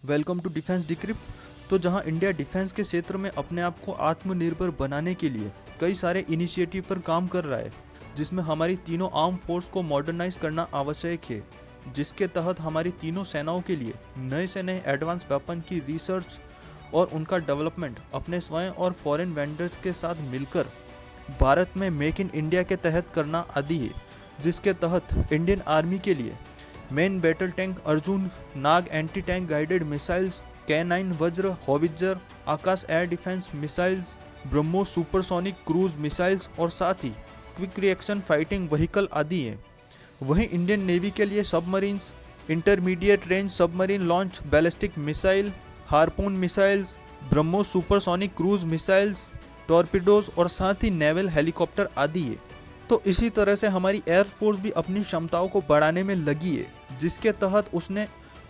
Welcome to defence decrypt. तो जहां India defence के क्षेत्र में अपने आप को आत्मनिर्भर बनाने के लिए कई सारे इनिशिएटिव पर काम कर रहा है, जिसमें हमारी तीनों आर्म फोर्स को मॉडर्नाइज करना आवश्यक है, जिसके तहत हमारी तीनों सेनाओं के लिए नए से नए एडवांस वेपन की रिसर्च और उनका डेवलपमेंट अपने स्वयं और फॉरेन वेंडर्स के साथ मिलकर भारत में मेक इन इंडिया के तहत करना आदि है, जिसके तहत इंडियन आर्मी के लिए main battle tank Arjun, Nag anti tank guided missiles, K9 Vajra howitzer, Akash air defence missiles, BrahMos supersonic cruise missiles और साथ ही क्विक रिएक्शन फाइटिंग व्हीकल आदि हैं। वहीं इंडियन नेवी के लिए submarines, intermediate range submarine launch ballistic missile, harpoon missiles, BrahMos supersonic cruise missiles, torpedoes और साथ ही नेवल हेलीकॉप्टर आदि है। तो इसी तरह से हमारी एयरफोर्स भी अपनी क्षमताओं को बढ़ाने में लगी है, जिसके तहत उसने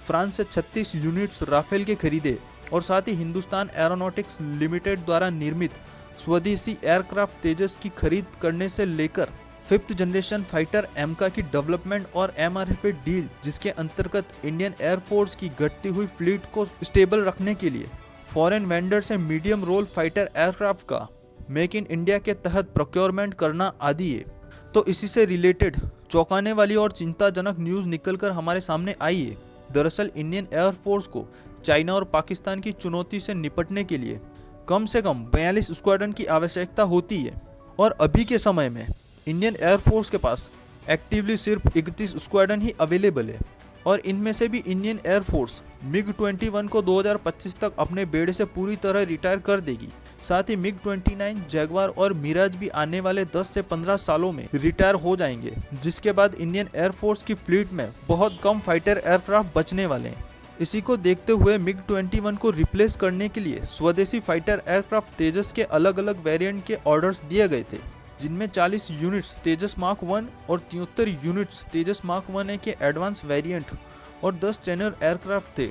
फ्रांस से 36 यूनिट्स राफेल के खरीदे और साथ ही हिंदुस्तान एरोनॉटिक्स लिमिटेड द्वारा निर्मित स्वदेशी एयरक्राफ्ट तेजस की खरीद करने से लेकर 5th जनरेशन फाइटर एमका की डेवलपमेंट और MRF डील, जिसके अंतर्गत इंडियन एयरफोर्स की घटती हुई फ्लीट को स्टेबल रखने के लिए फॉरेन वेंडर से मीडियम रोल फाइटर एयरक्राफ्ट का मेक इन इंडिया के तहत प्रोक्योरमेंट करना आदि है। तो इसी से रिलेटेड चौंकाने वाली और चिंताजनक न्यूज़ निकलकर हमारे सामने आई है। दरअसल इंडियन एयरफोर्स को चाइना और पाकिस्तान की चुनौती से निपटने के लिए कम से कम 42 स्क्वाड्रन की आवश्यकता होती है और अभी के समय में इंडियन एयरफोर्स के पास एक्टिवली सिर्फ 31 स्क्वाड्रन ही अवेलेबल है और इनमें से भी इंडियन एयरफोर्स MiG-21 को 2025 तक अपने बेड़े से पूरी तरह रिटायर कर देगी। साथ ही MiG-29, जैगवार और मिराज भी आने वाले 10 से 15 सालों में रिटायर हो जाएंगे, जिसके बाद इंडियन एयरफोर्स की फ्लीट में बहुत कम फाइटर एयरक्राफ्ट बचने वाले हैं। इसी को देखते हुए MiG-21 को रिप्लेस करने के लिए स्वदेशी फाइटर एयरक्राफ्ट तेजस के अलग अलग वेरिएंट के ऑर्डर्स दिए गए थे, जिनमें 40 यूनिट्स तेजस मार्क 1 और 73 यूनिट्स तेजस मार्क 1A के एडवांस वेरिएंट और 10 ट्रेनर एयरक्राफ्ट थे।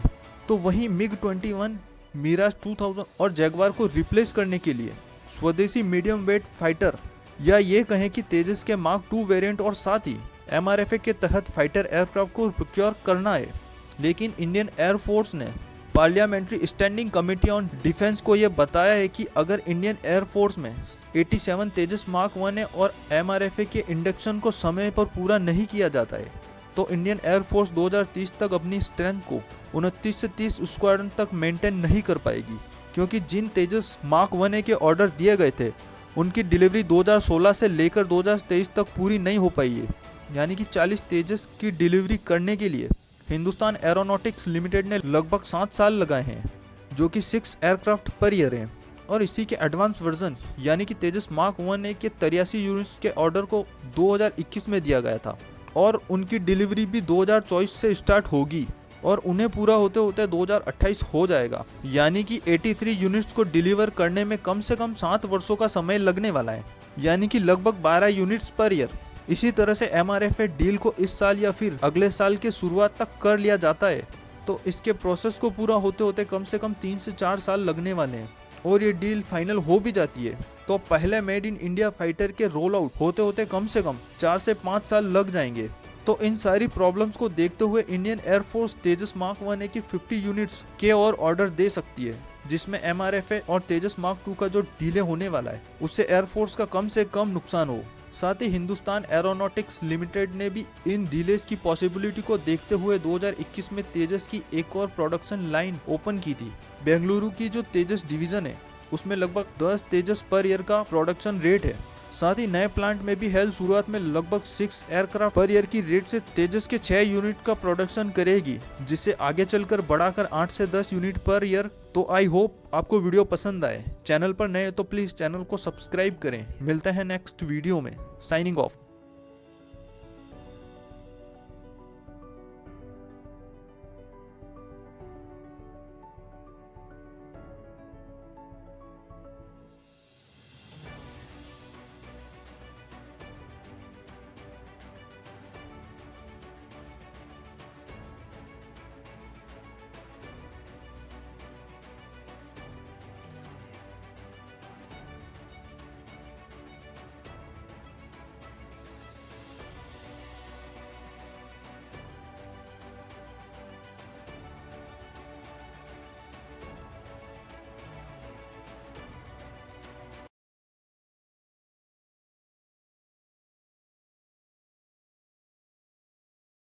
तो वहीं MiG-21, मिराज 2000 और जैगवार को रिप्लेस करने के लिए स्वदेशी मीडियम वेट फाइटर या ये कहें कि तेजस के मार्क 2 वेरिएंट और साथ ही MRF के तहत फाइटर एयरक्राफ्ट को प्रोक्योर करना है। लेकिन इंडियन एयरफोर्स ने parliamentary standing committee on defence को यह बताया है कि अगर इंडियन एयरफोर्स में 87 तेजस मार्क 1A और MRF के इंडक्शन को समय पर पूरा नहीं किया जाता है तो इंडियन एयरफोर्स 2030 तक अपनी स्ट्रेंथ को 29 से 30 स्क्वाड्रन तक मेंटेन नहीं कर पाएगी, क्योंकि जिन तेजस मार्क 1A के ऑर्डर दिए गए थे उनकी डिलीवरी 2016 से लेकर 2023 तक पूरी नहीं हो पाई है। यानी कि 40 तेजस की डिलीवरी करने के लिए हिंदुस्तान एरोनॉटिक्स लिमिटेड ने लगभग 7 साल लगाए हैं, जो कि 6 एयरक्राफ्ट पर ईयर हैं। और इसी के एडवांस वर्जन यानी कि तेजस मार्क 1A के 83 यूनिट्स के ऑर्डर को 2021 में दिया गया था और उनकी डिलीवरी भी 2024 से स्टार्ट होगी और उन्हें पूरा होते होते 2028 हो जाएगा। यानी कि 83 यूनिट्स को डिलीवर करने में कम से कम 7 वर्षों का समय लगने वाला है, यानी कि लगभग 12 यूनिट्स पर ईयर। इसी तरह से MRF डील को इस साल या फिर अगले साल के शुरुआत तक कर लिया जाता है तो इसके प्रोसेस को पूरा होते होते कम से कम 3 से 4 साल लगने वाले हैं और ये डील फाइनल हो भी जाती है तो पहले मेड इन इंडिया फाइटर के रोल आउट होते होते कम से कम 4 से 5 साल लग जाएंगे। तो इन सारी प्रॉब्लम्स को देखते हुए इंडियन एयरफोर्स तेजस मार्क 1A की 50 यूनिट्स के और ऑर्डर दे सकती है, जिसमें MRF और तेजस मार्क 2 का जो डिले होने वाला है उससे एयरफोर्स का कम से कम नुकसान हो। साथ ही हिंदुस्तान एरोनॉटिक्स लिमिटेड ने भी इन डिलेस की पॉसिबिलिटी को देखते हुए 2021 में तेजस की एक और प्रोडक्शन लाइन ओपन की थी। बेंगलुरु की जो तेजस डिवीजन है उसमें लगभग 10 तेजस पर ईयर का प्रोडक्शन रेट है। साथ ही नए प्लांट में भी हेल शुरुआत में लगभग 6 एयरक्राफ्ट पर ईयर की रेट से तेजस के 6 यूनिट का प्रोडक्शन करेगी, जिससे आगे चलकर बढ़ाकर 8 से 10 यूनिट पर ईयर। तो आई होप आपको वीडियो पसंद आए। चैनल पर नए तो प्लीज चैनल को सब्सक्राइब करें। मिलते हैं नेक्स्ट वीडियो में। Signing off.